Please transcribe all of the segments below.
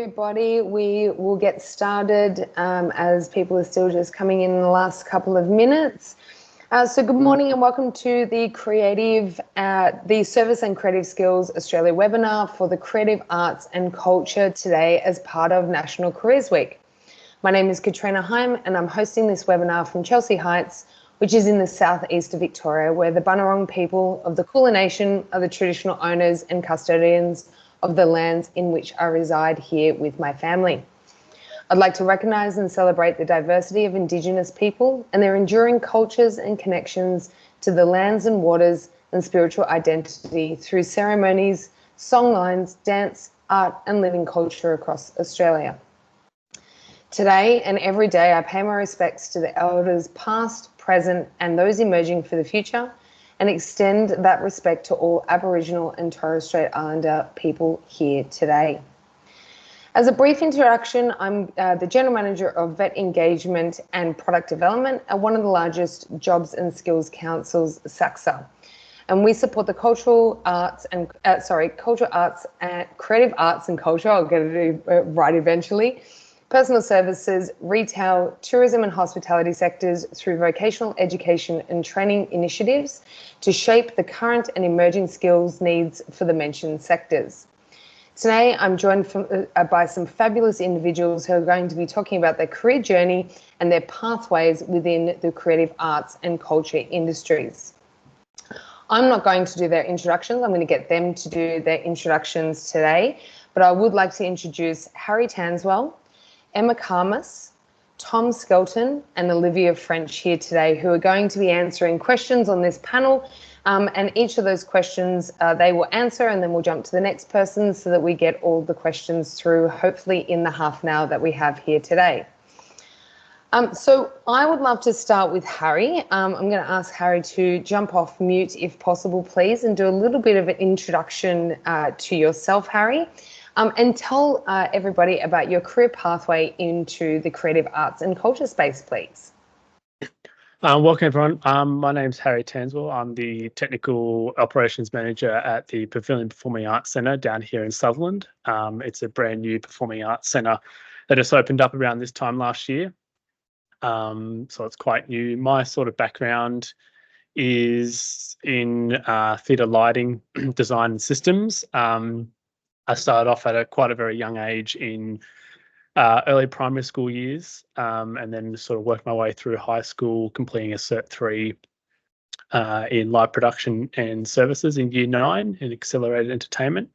everybody. We will get started as people are still just coming in the last couple of minutes. So good morning and welcome to the Service and Creative Skills Australia webinar for the creative arts and culture today as part of National Careers Week. My name is Katrina Higham and I'm hosting this webinar from Chelsea Heights, which is in the southeast of Victoria, where the Bunurong people of the Kulin Nation are the traditional owners and custodians of the lands in which I reside here with my family. I'd like to recognise and celebrate the diversity of Indigenous people and their enduring cultures and connections to the lands and waters and spiritual identity through ceremonies, songlines, dance, art and living culture across Australia. Today and every day I pay my respects to the elders past, present and those emerging for the future, and extend that respect to all Aboriginal and Torres Strait Islander people here today. As a brief introduction, I'm the General Manager of Vet Engagement and Product Development at one of the largest jobs and skills councils, SaCSA. And we support the creative arts and culture, I'll get it right eventually, personal services, retail, tourism and hospitality sectors through vocational education and training initiatives to shape the current and emerging skills needs for the mentioned sectors. Today, I'm joined by some fabulous individuals who are going to be talking about their career journey and their pathways within the creative arts and culture industries. I'm not going to do their introductions. I'm going to get them to do their introductions today, but I would like to introduce Harry Tanswell, Emma Karmas, Tom Skelton and Olivia French here today, who are going to be answering questions on this panel, and each of those questions they will answer, and then we'll jump to the next person so that we get all the questions through, hopefully in the half an hour that we have here today. So I would love to start with Harry. I'm going to ask Harry to jump off mute if possible, please, and do a little bit of an introduction to yourself, Harry. And tell everybody about your career pathway into the creative arts and culture space, please. Welcome, everyone. My name's Harry Tanswell. I'm the Technical Operations Manager at the Pavilion Performing Arts Centre down here in Sutherland. It's a brand new performing arts centre that just opened up around this time last year. So it's quite new. My sort of background is in theatre lighting, design and systems. I started off at quite a very young age in early primary school years, and then sort of worked my way through high school, completing a Cert 3 in live production and services in Year 9 in accelerated entertainment.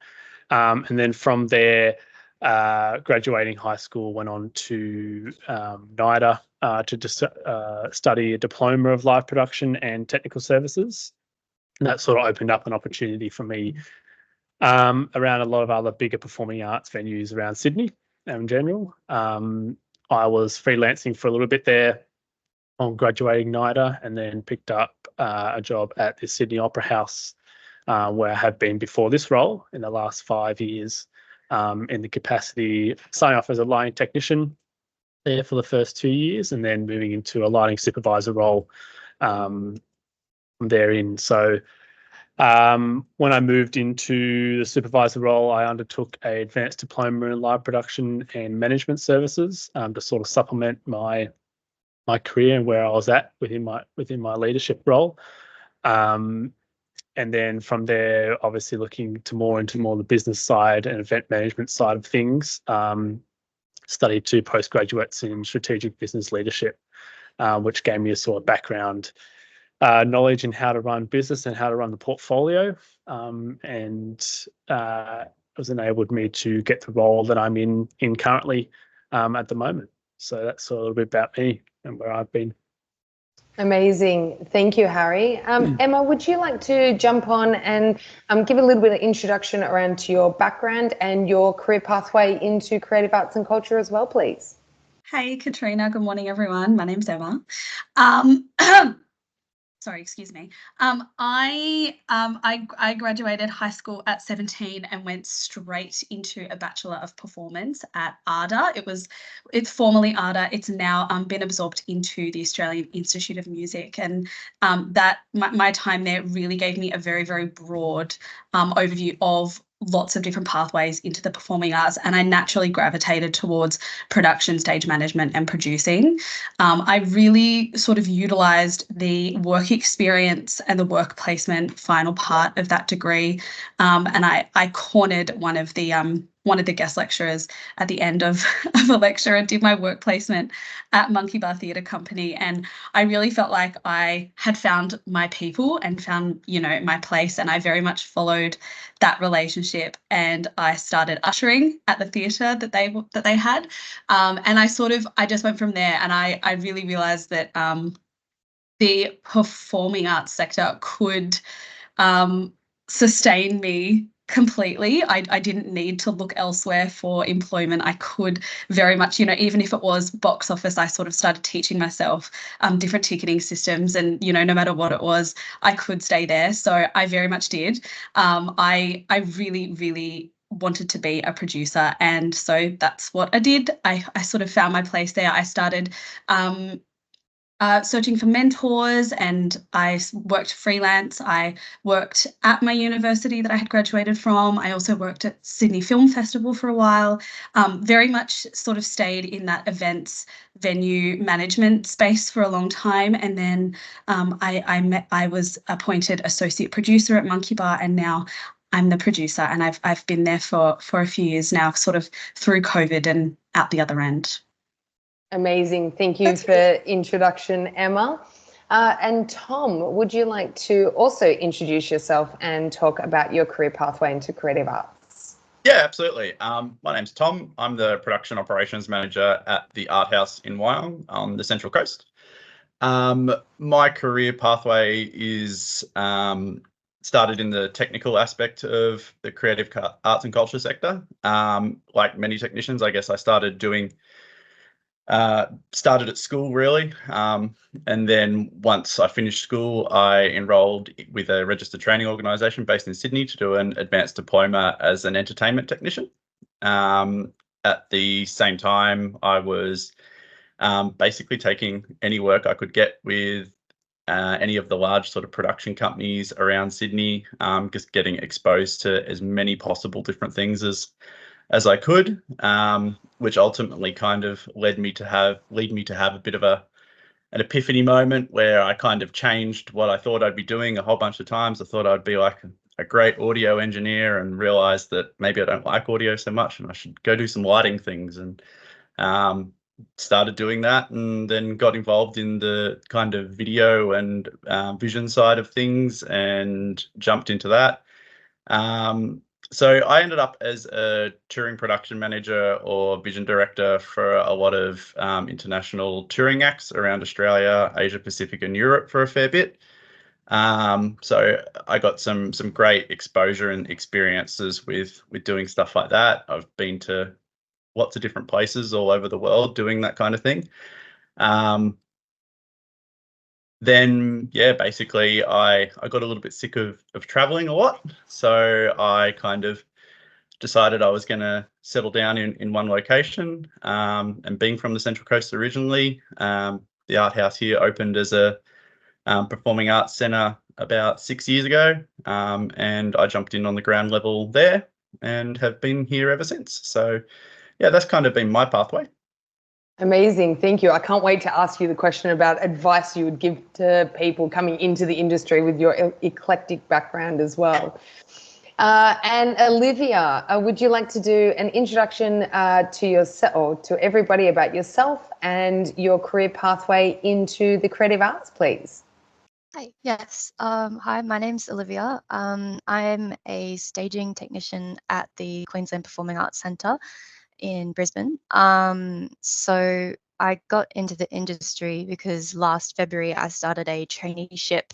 And then from there, graduating high school, went on to NIDA to study a diploma of live production and technical services. And that sort of opened up an opportunity for me around a lot of other bigger performing arts venues around Sydney in general. I was freelancing for a little bit there on graduating NIDA, and then picked up a job at the Sydney Opera House, where I have been before this role in the last 5 years, in the capacity starting off as a lighting technician there for the first 2 years, and then moving into a lighting supervisor role therein. So when I moved into the supervisor role, I undertook an advanced diploma in live production and management services to sort of supplement my career and where I was at within my leadership role. And then from there, obviously looking into more the business side and event management side of things. Studied 2 postgraduates in strategic business leadership, which gave me a sort of background knowledge in how to run business and how to run the portfolio, and has enabled me to get the role that I'm in currently at the moment. So that's a little bit about me and where I've been. Amazing. Thank you, Harry. Emma, would you like to jump on and give a little bit of introduction around to your background and your career pathway into creative arts and culture as well, please? Hey, Katrina. Good morning, everyone. My name's Emma. Sorry, excuse me. I graduated high school at 17 and went straight into a Bachelor of Performance at ARDA. It's formerly ARDA. It's now been absorbed into the Australian Institute of Music, and my time there really gave me a very, very broad overview of lots of different pathways into the performing arts, and I naturally gravitated towards production, stage management and producing. I really sort of utilised the work experience and the work placement final part of that degree, and I cornered one of the guest lecturers at the end of a lecture and did my work placement at Monkey Bar Theatre Company, and I really felt like I had found my people and found, my place, and I very much followed that relationship, and I started ushering at the theatre that they had, and I just went from there, and I really realised that the performing arts sector could sustain me completely. I didn't need to look elsewhere for employment. I could very much, even if it was box office, I sort of started teaching myself different ticketing systems, and no matter what it was, I could stay there. So I very much did. I really, really wanted to be a producer, and so that's what I did. I sort of found my place there. I started searching for mentors, and I worked freelance. I worked at my university that I had graduated from. I also worked at Sydney Film Festival for a while, very much sort of stayed in that events venue management space for a long time. And then I was appointed associate producer at Monkey Bar, and now I'm the producer, and I've been there for a few years now, sort of through COVID and out the other end. Amazing. Thank you for introduction, Emma. And Tom, would you like to also introduce yourself and talk about your career pathway into creative arts? Yeah, absolutely. My name's Tom. I'm the production operations manager at the Art House in Wyong on the Central Coast. My career pathway is started in the technical aspect of the creative arts and culture sector. Like many technicians, I guess I started at school really, and then once I finished school, I enrolled with a registered training organisation based in Sydney to do an advanced diploma as an entertainment technician. At the same time, I was basically taking any work I could get with any of the large sort of production companies around Sydney, just getting exposed to as many possible different things as I could, which ultimately kind of lead me to have a bit of an epiphany moment where I kind of changed what I thought I'd be doing a whole bunch of times. I thought I'd be like a great audio engineer, and realized that maybe I don't like audio so much and I should go do some lighting things, and started doing that, and then got involved in the kind of video and vision side of things and jumped into that. So I ended up as a touring production manager or vision director for a lot of international touring acts around Australia, Asia Pacific and Europe for a fair bit. So I got some great exposure and experiences with doing stuff like that. I've been to lots of different places all over the world doing that kind of thing. Then, yeah, basically I got a little bit sick of traveling a lot. So I kind of decided I was going to settle down in one location. And being from the Central Coast originally, the Art House here opened as a performing arts centre about 6 years ago. And I jumped in on the ground level there and have been here ever since. So, yeah, that's kind of been my pathway. Amazing. Thank you. I can't wait to ask you the question about advice you would give to people coming into the industry with your eclectic background as well. And Olivia, would you like to do an introduction to yourself, or to everybody, about yourself and your career pathway into the creative arts, please? Hi, yes. Hi, my name's Olivia. I'm a staging technician at the Queensland Performing Arts Centre in Brisbane. So I got into the industry because last February I started a traineeship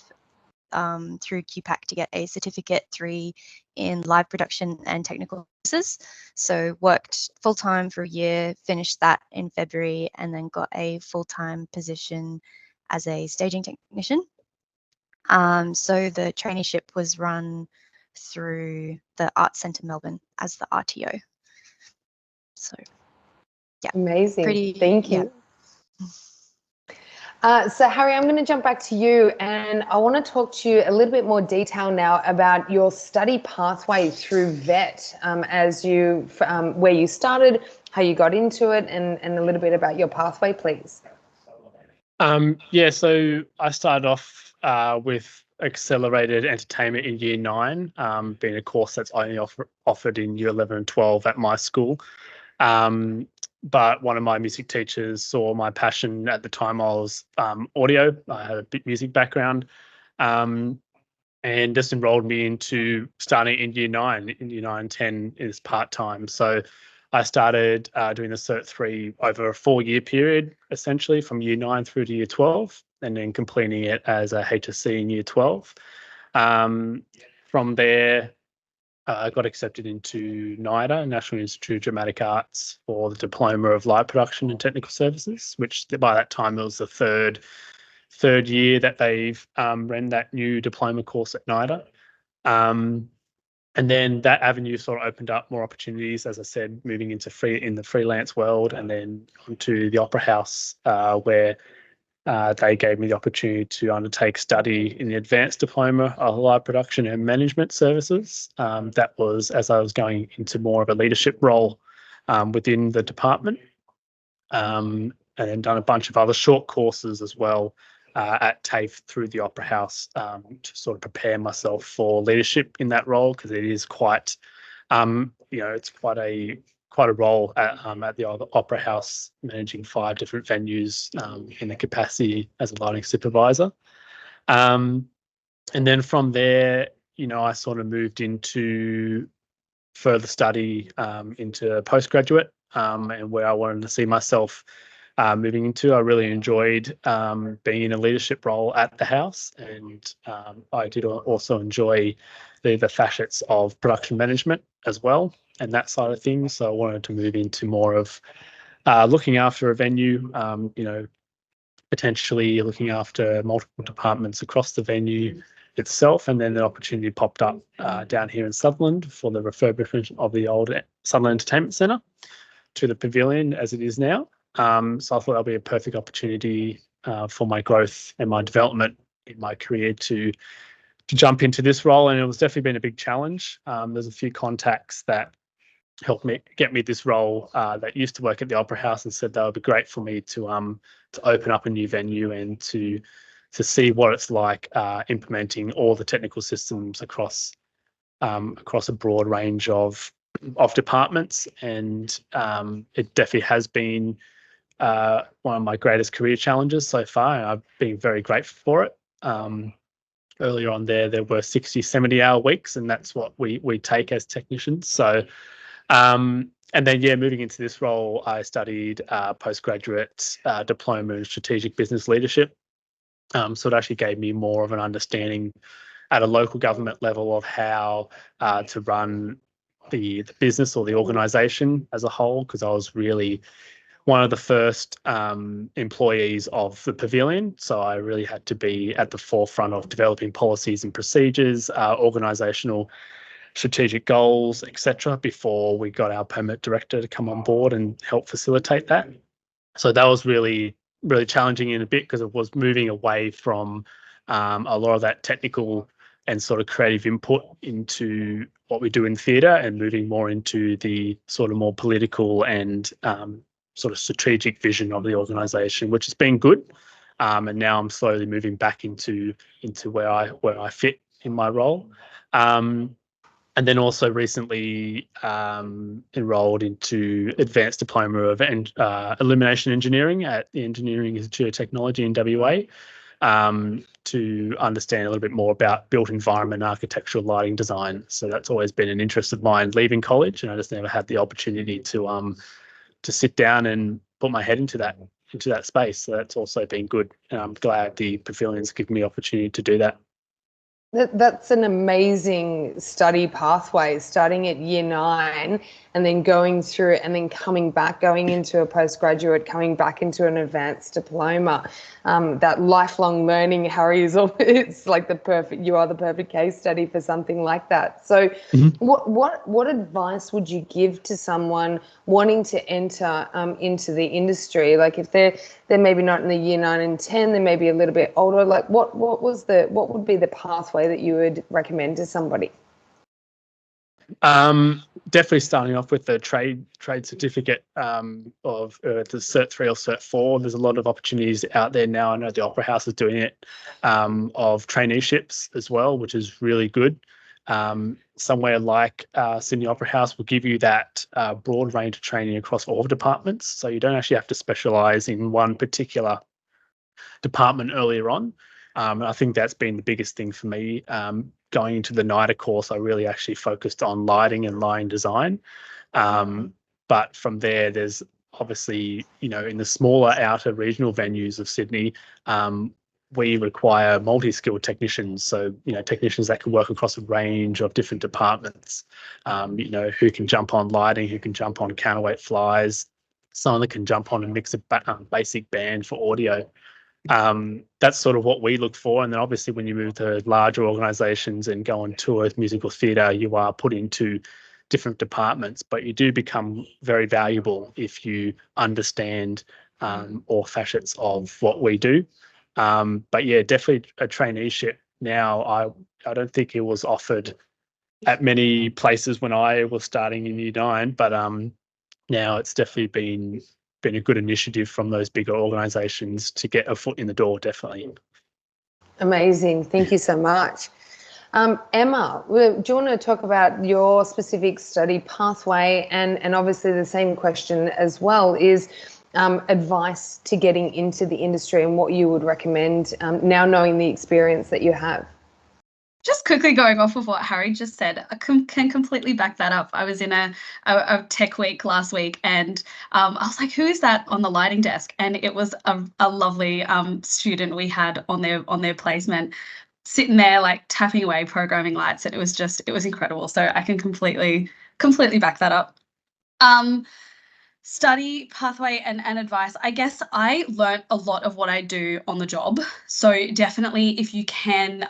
through QPAC to get a Certificate 3 in live production and technical services. So worked full-time for a year, finished that in February, and then got a full-time position as a staging technician. So the traineeship was run through the Arts Centre Melbourne as the RTO. So, yeah. Amazing. Thank you. So Harry, I'm going to jump back to you, and I want to talk to you a little bit more detail now about your study pathway through VET, where you started, how you got into it, and a little bit about your pathway, please. Yeah, so I started off with accelerated entertainment in year 9, being a course that's only offered in year 11 and 12 at my school. But one of my music teachers saw my passion at the time. I was audio. I had a bit music background, and just enrolled me into starting in year 9. In year 9, 10 is part-time. So I started doing the Cert 3 over a 4-year period, essentially from year 9 through to year 12, and then completing it as a HSC in year 12. From there, I got accepted into NIDA, National Institute of Dramatic Arts, for the Diploma of Live Production and Technical Services, which by that time it was the third year that they've ran that new diploma course at NIDA. And then that avenue sort of opened up more opportunities, as I said, moving into in the freelance world, and then onto the Opera House, where they gave me the opportunity to undertake study in the Advanced Diploma of Live Production and Management Services. That was as I was going into more of a leadership role within the department, and then done a bunch of other short courses as well at TAFE through the Opera House to sort of prepare myself for leadership in that role, because it is quite, it's quite a role at the Opera House, managing 5 different venues in the capacity as a lighting supervisor. And then from there, I sort of moved into further study into postgraduate, and where I wanted to see myself moving into. I really enjoyed being in a leadership role at the house, and I did also enjoy the facets of production management as well, and that side of things. So I wanted to move into more of looking after a venue, potentially looking after multiple departments across the venue itself. And then the opportunity popped up down here in Sutherland for the refurbishment of the old Sutherland Entertainment Centre to the pavilion as it is now. So I thought that'll be a perfect opportunity for my growth and my development in my career to jump into this role. And it was definitely been a big challenge. There's a few contacts that helped me get me this role that used to work at the Opera House, and said that would be great for me to open up a new venue and to see what it's like implementing all the technical systems across a broad range of departments. And it definitely has been one of my greatest career challenges so far, and I've been very grateful for it. Earlier on there were 60, 70-hour weeks, and that's what we take as technicians. So, and then, moving into this role, I studied postgraduate diploma in strategic business leadership. So it actually gave me more of an understanding at a local government level of how to run the business or the organisation as a whole, because I was really one of the first employees of the pavilion. So I really had to be at the forefront of developing policies and procedures, organisational strategic goals, etc., before we got our permit director to come on board and help facilitate that. So that was really, really challenging in a bit, because it was moving away from a lot of that technical and sort of creative input into what we do in theatre, and moving more into the sort of more political and sort of strategic vision of the organisation, which has been good. And now I'm slowly moving back into where I fit in my role. And then also recently enrolled into Advanced Diploma of Illumination Engineering at the Engineering Institute of Technology in WA, to understand a little bit more about built environment architectural lighting design. So that's always been an interest of mine leaving college, and I just never had the opportunity to sit down and put my head into that space. So that's also been good, and I'm glad the pavilion's given me the opportunity to do that. That's an amazing study pathway, starting at year 9 and then going through it and then coming back, going into a postgraduate, coming back into an advanced diploma. That lifelong learning, Harry, it's like you are the perfect case study for something like that. So what advice would you give to someone wanting to enter into the industry? Like if they're maybe not in the year 9 and 10, they may be a little bit older, like what would be the pathway that you would recommend to somebody? Definitely starting off with the trade certificate of the Cert 3 or Cert 4. There's a lot of opportunities out there now. I know the Opera House is doing it, of traineeships as well, which is really good. Somewhere like Sydney Opera House will give you that broad range of training across all departments. So you don't actually have to specialise in one particular department earlier on. I think that's been the biggest thing for me. Going into the NIDA course, I really actually focused on lighting and lighting design. But from there, there's obviously, in the smaller outer regional venues of Sydney, we require multi-skilled technicians. So, technicians that can work across a range of different departments, who can jump on lighting, who can jump on counterweight flies, someone that can jump on and mix a basic band for audio. That's sort of what we look for. And then obviously when you move to larger organizations and go on tour, musical theatre, you are put into different departments, but you do become very valuable if you understand all facets of what we do. But yeah, definitely a traineeship now. I don't think it was offered at many places when I was starting in year 9, but now it's definitely been a good initiative from those bigger organisations to get a foot in the door, definitely. Amazing. Thank you so much. Emma, do you want to talk about your specific study pathway, and obviously the same question as well is advice to getting into the industry and what you would recommend now knowing the experience that you have? Just quickly going off of what Harry just said, I can completely back that up. I was in a tech week last week, and I was like, who is that on the lighting desk? And it was a lovely student we had on their placement, sitting there like tapping away, programming lights, and it was incredible. So I can completely back that up. Study pathway and advice. I guess I learnt a lot of what I do on the job. So definitely if you can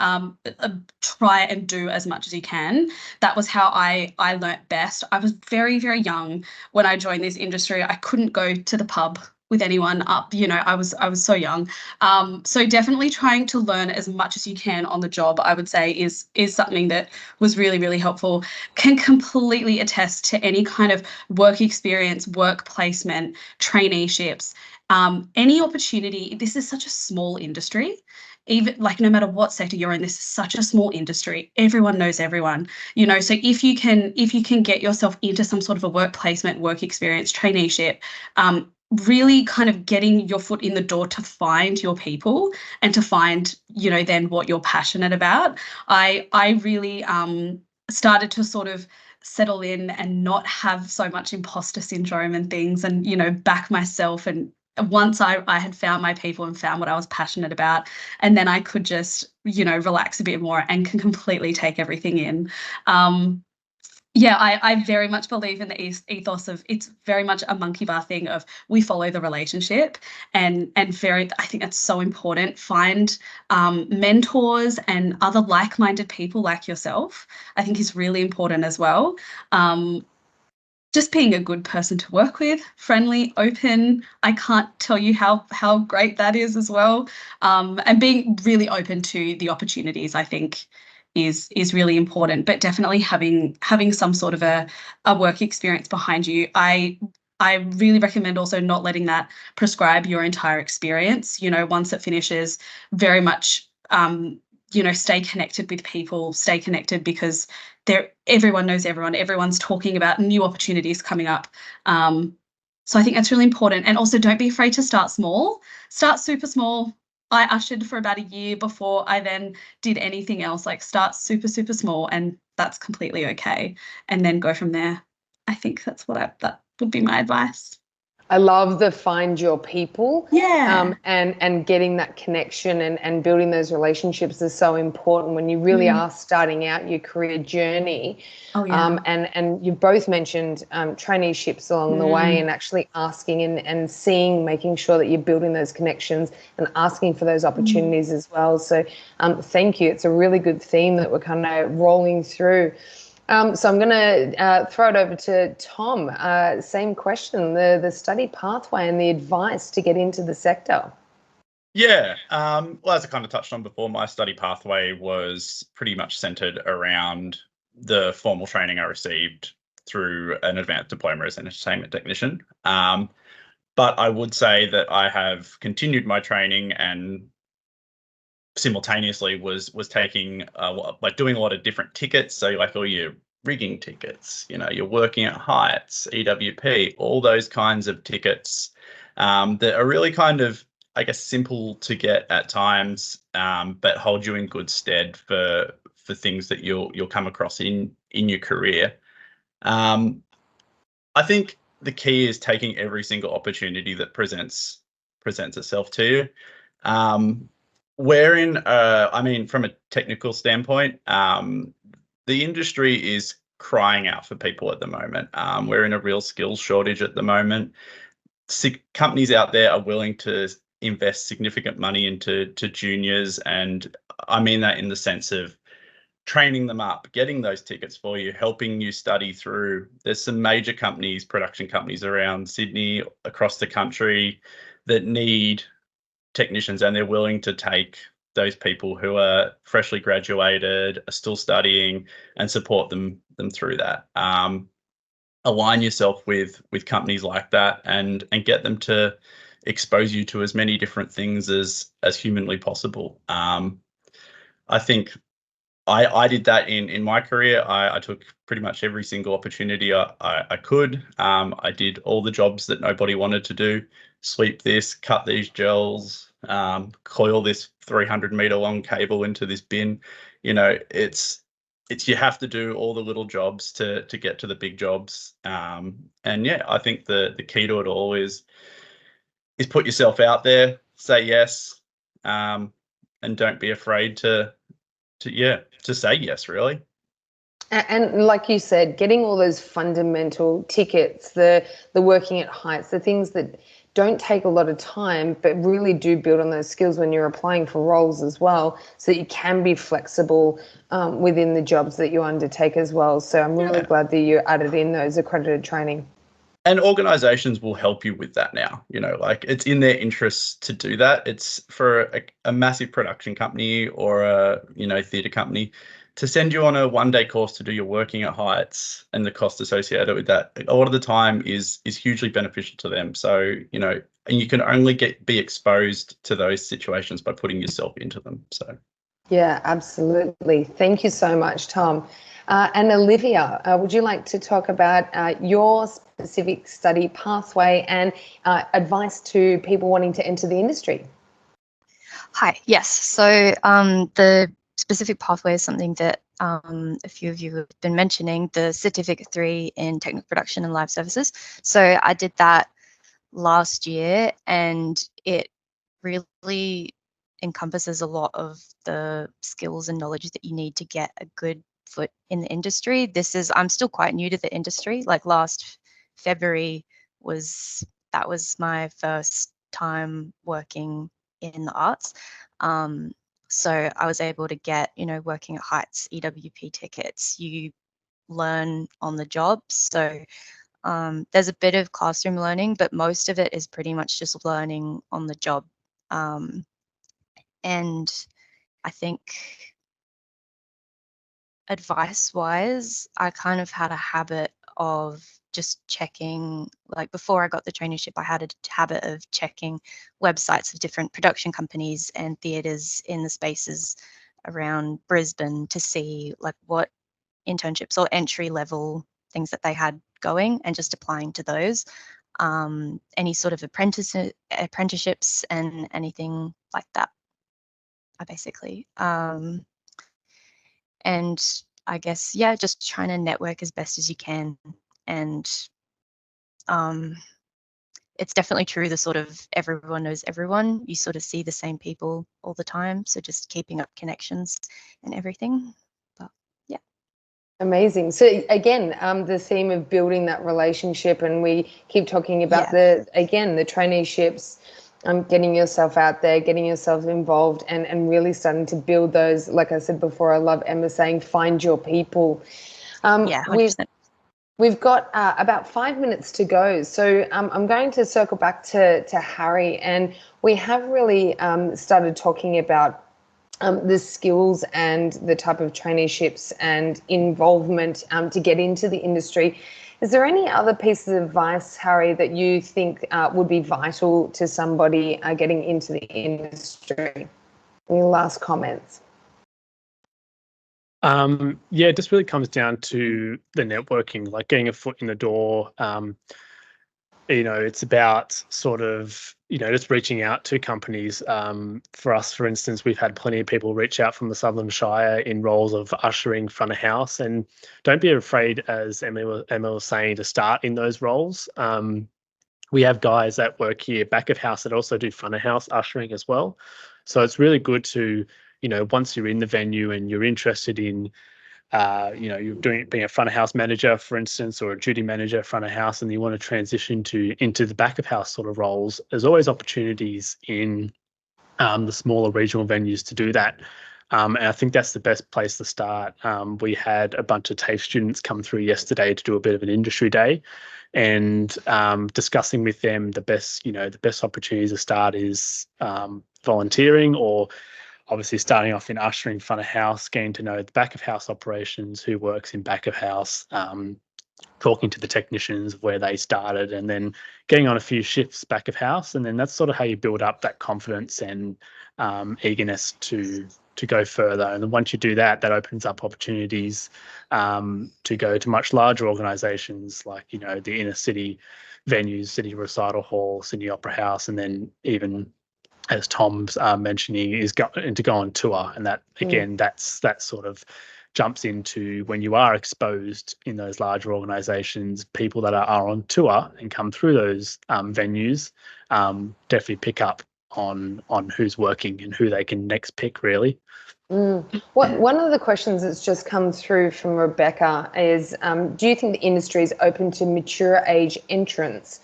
try and do as much as you can. That was how I learnt best. I was very, very young when I joined this industry. I couldn't go to the pub with anyone up, I was so young. So definitely trying to learn as much as you can on the job, I would say is something that was really, really helpful. Can completely attest to any kind of work experience, work placement, traineeships, any opportunity. This is such a small industry. Even like no matter what sector you're in, this is such a small industry. Everyone knows everyone, so if you can get yourself into some sort of a work placement, work experience, traineeship, really kind of getting your foot in the door to find your people and to find, then what you're passionate about. I really started to sort of settle in and not have so much imposter syndrome and things, and, back myself. And once I had found my people and found what I was passionate about, and then I could just, relax a bit more and can completely take everything in. I very much believe in the ethos of it's very much a monkey bar thing of we follow the relationship, and I think that's so important. Find mentors and other like-minded people like yourself, I think is really important as well. Just being a good person to work with, friendly, open. I can't tell you how great that is as well. And being really open to the opportunities, I think, is really important, but definitely having some sort of a work experience behind you. I really recommend also not letting that prescribe your entire experience. Once it finishes, very much stay connected with people, stay connected, because everyone knows everyone. Everyone's talking about new opportunities coming up. So I think that's really important. And also don't be afraid to start small. Start super small. I ushered for about a year before I then did anything else. Like start super, super small, and that's completely okay. And then go from there. I think that would be my advice. I love the find your people. Yeah. And getting that connection and building those relationships is so important when you really are starting out your career journey. Oh, yeah. And you both mentioned traineeships along the way, and actually asking and seeing, making sure that you're building those connections and asking for those opportunities as well. So thank you. It's a really good theme that we're kind of rolling through. So I'm going to throw it over to Tom. Same question, the study pathway and the advice to get into the sector. Yeah, well, as I kind of touched on before, my study pathway was pretty much centered around the formal training I received through an advanced diploma as an entertainment technician. But I would say that I have continued my training and simultaneously was taking like doing a lot of different tickets. So like all your rigging tickets, you're working at heights, EWP, all those kinds of tickets that are really kind of, I guess, simple to get at times, but hold you in good stead for things that you'll come across in your career. I think the key is taking every single opportunity that presents itself to you. I mean, from a technical standpoint, the industry is crying out for people at the moment. We're in a real skills shortage at the moment. Companies out there are willing to invest significant money into juniors, and I mean that in the sense of training them up, getting those tickets for you, helping you study through. There's some major companies, production companies around Sydney, across the country, that need technicians, and they're willing to take those people who are freshly graduated, are still studying, and support them through that. Align yourself with companies like that, and get them to expose you to as many different things as humanly possible. I think I did that in my career. I took pretty much every single opportunity I could. I did all the jobs that nobody wanted to do. Sweep this, cut these gels, coil this 300-meter long cable into this bin. It's you have to do all the little jobs to get to the big jobs. And yeah, I think the key to it all is put yourself out there, say yes, and don't be afraid to say yes, really. And like you said, getting all those fundamental tickets, the working at heights, the things that don't take a lot of time, but really do build on those skills when you're applying for roles as well, so that you can be flexible within the jobs that you undertake as well. So I'm really glad that you added in those accredited training. And organizations will help you with that now. Like, it's in their interests to do that. It's for a massive production company or a theatre company to send you on a one-day course to do your working at heights, and the cost associated with that a lot of the time is hugely beneficial to them. So and you can only be exposed to those situations by putting yourself into them. So yeah, absolutely. Thank you so much, Tom. And Olivia, would you like to talk about your specific study pathway and advice to people wanting to enter the industry? Hi, yes. So the specific pathway is something that a few of you have been mentioning, the Certificate 3 in Technical Production and Live Services. So I did that last year, and it really encompasses a lot of the skills and knowledge that you need to get a good foot in the industry. I'm still quite new to the industry. Like last February was my first time working in the arts. So I was able to get, working at heights, EWP tickets. You learn on the job. So there's a bit of classroom learning, but most of it is pretty much just learning on the job. And I think advice-wise, I kind of had a habit of just checking, like before I got the traineeship, I had a habit of checking websites of different production companies and theatres in the spaces around Brisbane to see like what internships or entry level things that they had going, and just applying to those. Any sort of apprenticeships and anything like that, basically. And I guess, yeah, just trying to network as best as you can. And it's definitely true, the sort of everyone knows everyone. You sort of see the same people all the time. So just keeping up connections and everything. But yeah. Amazing. So again, the theme of building that relationship, and we keep talking about the traineeships, getting yourself out there, getting yourself involved, and really starting to build those. Like I said before, I love Emma saying, find your people. Yeah, 100%. We've got about 5 minutes to go. So I'm going to circle back to Harry, and we have really started talking about the skills and the type of traineeships and involvement to get into the industry. Is there any other pieces of advice, Harry, that you think would be vital to somebody getting into the industry? Any last comments? Yeah, it just really comes down to the networking, like getting a foot in the door. It's about sort of, just reaching out to companies. For us, for instance, we've had plenty of people reach out from the Sutherland Shire in roles of ushering, front of house, and don't be afraid, as Emma was saying, to start in those roles. We have guys that work here back of house that also do front of house ushering as well. So it's really good to, once you're in the venue and you're interested in, you're being a front of house manager, for instance, or a duty manager front of house, and you want to transition into the back of house sort of roles, there's always opportunities in the smaller regional venues to do that. And I think that's the best place to start. We had a bunch of TAFE students come through yesterday to do a bit of an industry day, and discussing with them the best opportunities to start is volunteering, or obviously starting off in ushering, front of house, getting to know the back of house operations, who works in back of house, talking to the technicians of where they started, and then getting on a few shifts back of house. And then that's sort of how you build up that confidence and eagerness to go further. And then once you do that, that opens up opportunities to go to much larger organizations, like, the inner city venues, City Recital Hall, Sydney Opera House, and then even, as Tom's mentioning, is to go on tour. And that, again, that sort of jumps into when you are exposed in those larger organizations, people that are on tour and come through those venues definitely pick up on who's working and who they can next pick, really. One of the questions that's just come through from Rebecca is, do you think the industry is open to mature age entrants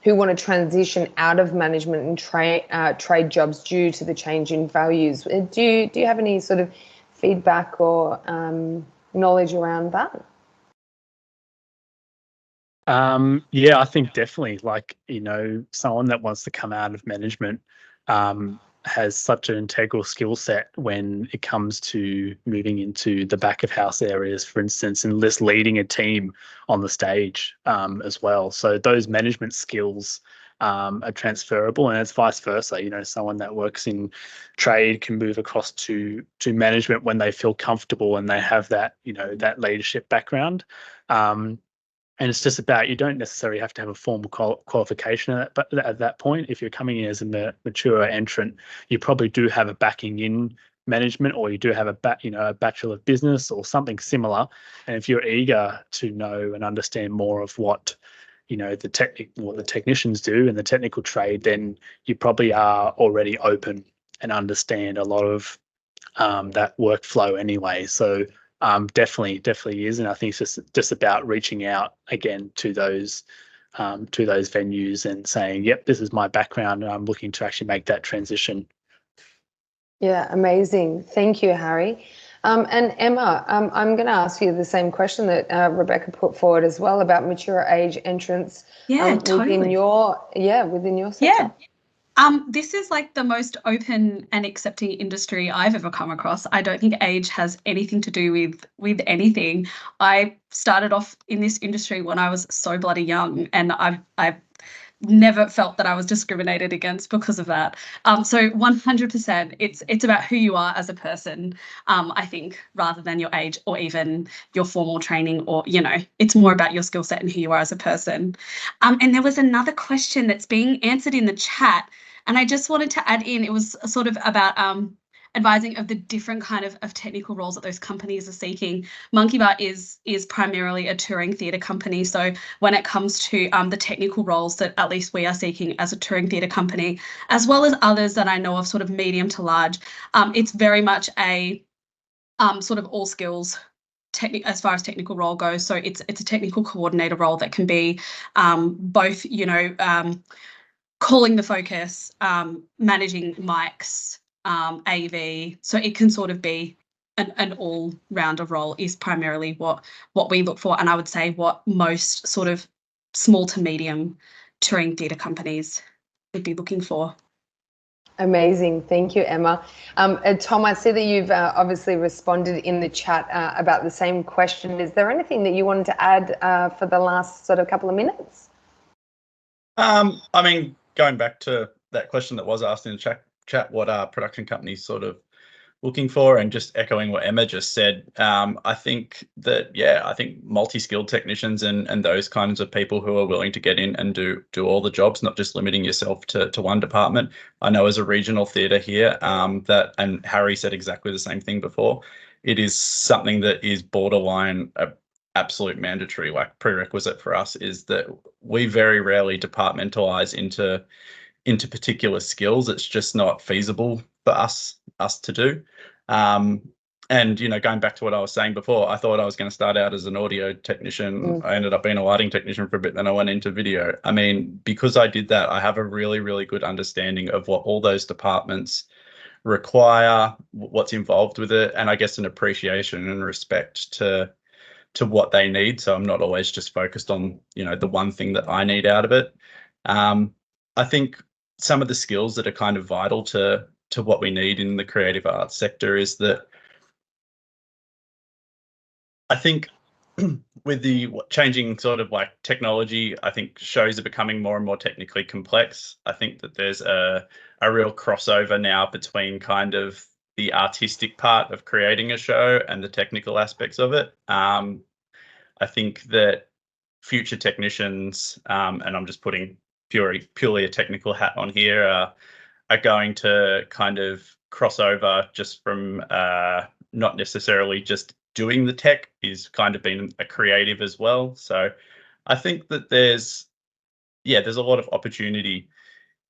who want to transition out of management and trade jobs due to the change in values? Do you have any sort of feedback or knowledge around that? Yeah, I think definitely, someone that wants to come out of management has such an integral skill set when it comes to moving into the back of house areas, for instance, and just leading a team on the stage as well. So those management skills are transferable, and it's vice versa. Someone that works in trade can move across to management when they feel comfortable and they have that, that leadership background. And it's just about, you don't necessarily have to have a formal qualification at that point. If you're coming in as a mature entrant, you probably do have a backing in management, or you do have a Bachelor of Business or something similar. And if you're eager to know and understand more of what, what the technicians do in the technical trade, then you probably are already open and understand a lot of that workflow anyway. So definitely is, and I think it's just about reaching out again to those venues and saying, yep, this is my background, and I'm looking to actually make that transition. Yeah, amazing. Thank you, Harry. And Emma, I'm going to ask you the same question that Rebecca put forward as well about mature age entrants. Totally. Within your sector. Yeah. This is like the most open and accepting industry I've ever come across. I don't think age has anything to do with anything. I started off in this industry when I was so bloody young, and I've never felt that I was discriminated against because of that. So 100%, it's about who you are as a person, I think, rather than your age or even your formal training, or, it's more about your skill set and who you are as a person. And there was another question that's being answered in the chat, and I just wanted to add in, it was sort of about advising of the different kind of technical roles that those companies are seeking. Monkey Bar is primarily a touring theatre company. So when it comes to the technical roles that at least we are seeking as a touring theatre company, as well as others that I know of, sort of medium to large, it's very much a sort of all skills as far as technical role goes. So it's a technical coordinator role that can be both, calling the focus, managing mics, AV. So it can sort of be an all-rounder role is primarily what we look for, and I would say what most sort of small to medium touring theatre companies would be looking for. Amazing. Thank you, Emma. Tom, I see that you've obviously responded in the chat about the same question. Is there anything that you wanted to add for the last sort of couple of minutes? I mean, going back to that question that was asked in the chat, what are production companies sort of looking for, and just echoing what Emma just said, I think that, I think multi-skilled technicians and those kinds of people who are willing to get in and do all the jobs, not just limiting yourself to one department. I know as a regional theatre here, that, and Harry said exactly the same thing before, it is something that is borderline absolute mandatory, like prerequisite for us, is that we very rarely departmentalize into particular skills. It's just not feasible for us to do. And going back to what I was saying before, I thought I was going to start out as an audio technician. I ended up being a lighting technician for a bit, then I went into video. I mean, because I did that, I have a really, really good understanding of what all those departments require, what's involved with it, and I guess an appreciation and respect to what they need. So I'm not always just focused on, the one thing that I need out of it. I think some of the skills that are kind of vital to what we need in the creative arts sector is that I think with the changing sort of like technology, I think shows are becoming more and more technically complex. I think that there's a real crossover now between kind of the artistic part of creating a show and the technical aspects of it. I think that future technicians, and I'm just putting purely a technical hat on here, are going to kind of cross over just from not necessarily just doing the tech, is kind of being a creative as well. So I think that there's a lot of opportunity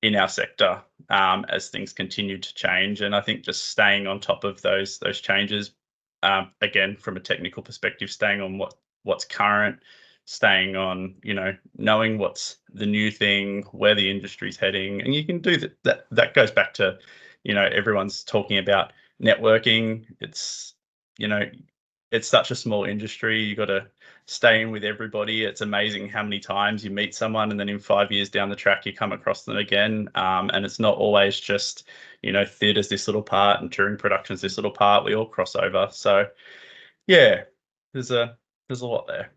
in our sector as things continue to change, and I think just staying on top of those changes, again from a technical perspective, staying on what's current, staying on, knowing what's the new thing, where the industry's heading. And you can do that goes back to, everyone's talking about networking. It's, it's such a small industry. You got to stay in with everybody. It's amazing how many times you meet someone and then in 5 years down the track you come across them again. And it's not always just, theatre's this little part and touring production's this little part. We all cross over. So there's a lot there.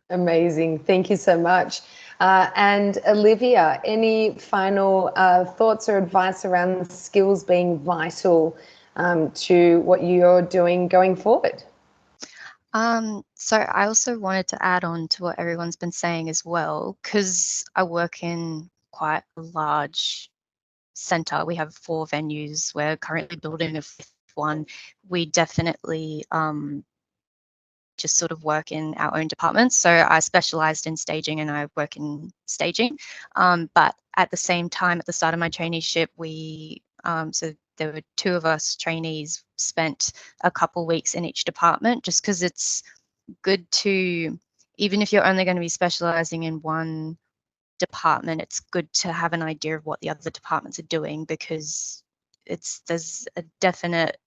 Amazing. Thank you so much. And Olivia, any final thoughts or advice around skills being vital to what you're doing going forward? So I also wanted to add on to what everyone's been saying as well, because I work in quite a large centre. We have 4 venues. We're currently building a 5th one. We definitely just sort of work in our own departments. So I specialised in staging and I work in staging. But at the same time, at the start of my traineeship, so there were 2 of us trainees spent a couple weeks in each department, just because it's good to, even if you're only going to be specialising in one department, it's good to have an idea of what the other departments are doing, because there's a definite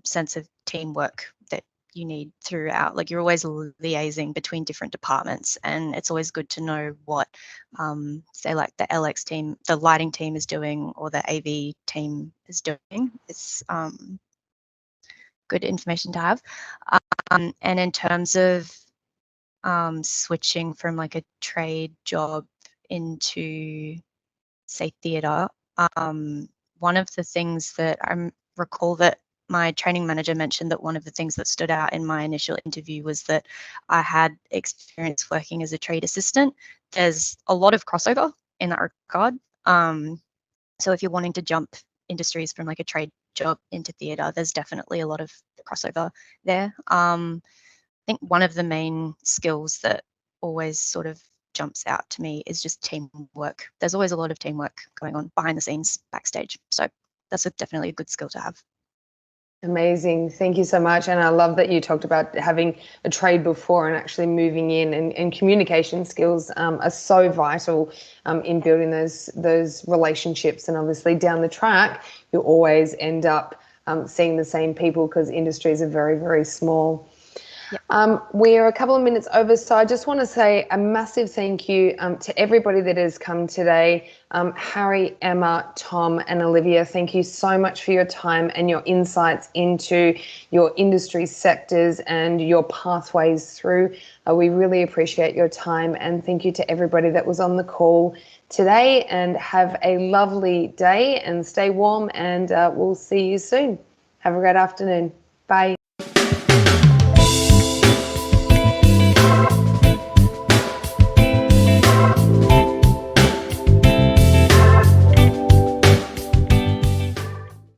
sense of teamwork that you need throughout. Like, you're always liaising between different departments, and it's always good to know what say like the LX team, the lighting team is doing, or the AV team is doing. It's good information to have. And in terms of switching from like a trade job into, say, theatre, one of the things that I recall that my training manager mentioned, that one of the things that stood out in my initial interview was that I had experience working as a trade assistant. There's a lot of crossover in that regard. So if you're wanting to jump industries from like a trade job into theatre, there's definitely a lot of crossover there. I think one of the main skills that always sort of jumps out to me is just teamwork. There's always a lot of teamwork going on behind the scenes, backstage. So that's definitely a good skill to have. Amazing. Thank you so much. And I love that you talked about having a trade before and actually moving in, and communication skills are so vital in building those relationships. And obviously down the track, you always end up seeing the same people because industries are very, very small. We're a couple of minutes over, so I just want to say a massive thank you to everybody that has come today. Harry, Emma, Tom and Olivia, thank you so much for your time and your insights into your industry sectors and your pathways through. We really appreciate your time, and thank you to everybody that was on the call today, and have a lovely day and stay warm, and we'll see you soon. Have a great afternoon. Bye.